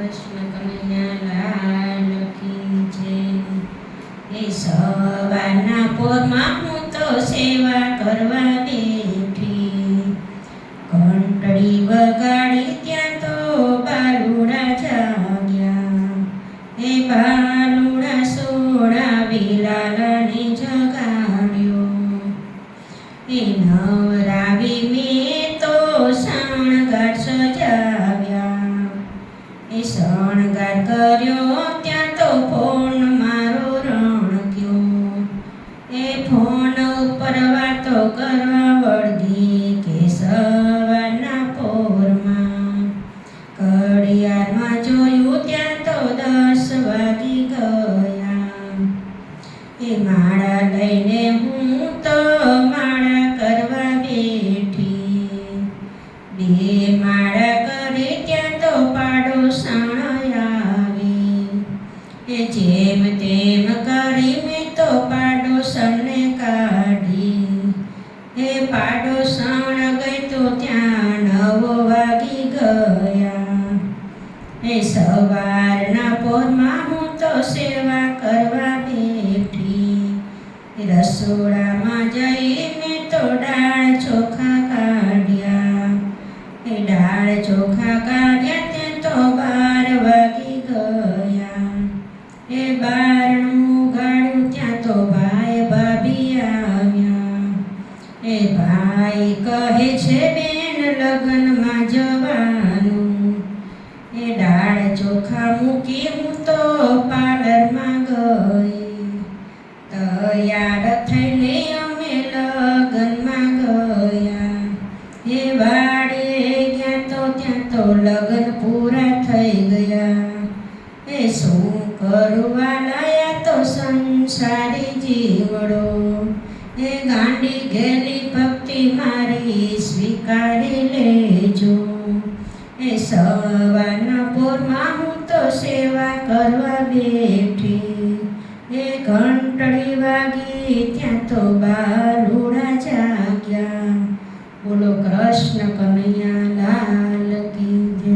કૃષ્ણ કનૈયા લાલ કી જય। એ સવારના પોરમાં હું તો સેવા કરવા બેઠી, ઘંટડી વગાડી ત્યાં તો બાલુડા જાગ્યા। એ બાલુડા સોડાવી લાલાને જગાડ્યો, એ નવરાવી મેં તો શણગાર સજાવ્યા। એ શણગાર કર્યો ત્યાં તો ફોન મારો રણક્યો, એ ફોન ઉપર વાતો કરવા વળગી કે સવારના પોરમાં। ઘડિયાળમાં જોયું ત્યાં તો 10 વાગી ગયા। એ માળા લઈને હું તો માળા કરવા બેઠી, બે માળા કરી ત્યાં તો પાડોસણ આવી। એ જેમ તેમ કરી મેં તો પાડોસણને કાઢી, એ પાડોસણ ગઈ તો ત્યાં 9 વાગી ગયા। એ સવારના પોરમાં હું તો સેવા કરવા બેઠી, રસોડામાં જઈને તો દાળ ચોખા કાઢ્યા। એ દાળ ચોખા કાઢ્યા ત્યાં તો 12 વાગી ગયા। એ બારણું ગાળ્યું ત્યાં તો ભાઈ ભાભી આવ્યા। એ ભાઈ કહે છે બેન લગ્નમાં જવાનું। એ દાળ ચોખા મૂકી હું તો પાર્લરમાં ગઈ, તૈયાર થઈને અમે લગ્નમાં ગયા। એ વાડે ગયા તો ત્યાં તો લગ્ન પૂરા થઈ ગયા। એ શું કરવા લાયા તો સંસારી જીવડો, એ ગાંડી ગેલી ભક્તિ મારી સ્વીકારી લેજો। એ સવારના પોરમાં હું તો સેવા કરવા બેઠી, એ ઘંટડી વાગી ત્યાં તો બાલુડા જાગ્યા। બોલો કૃષ્ણ કનૈયા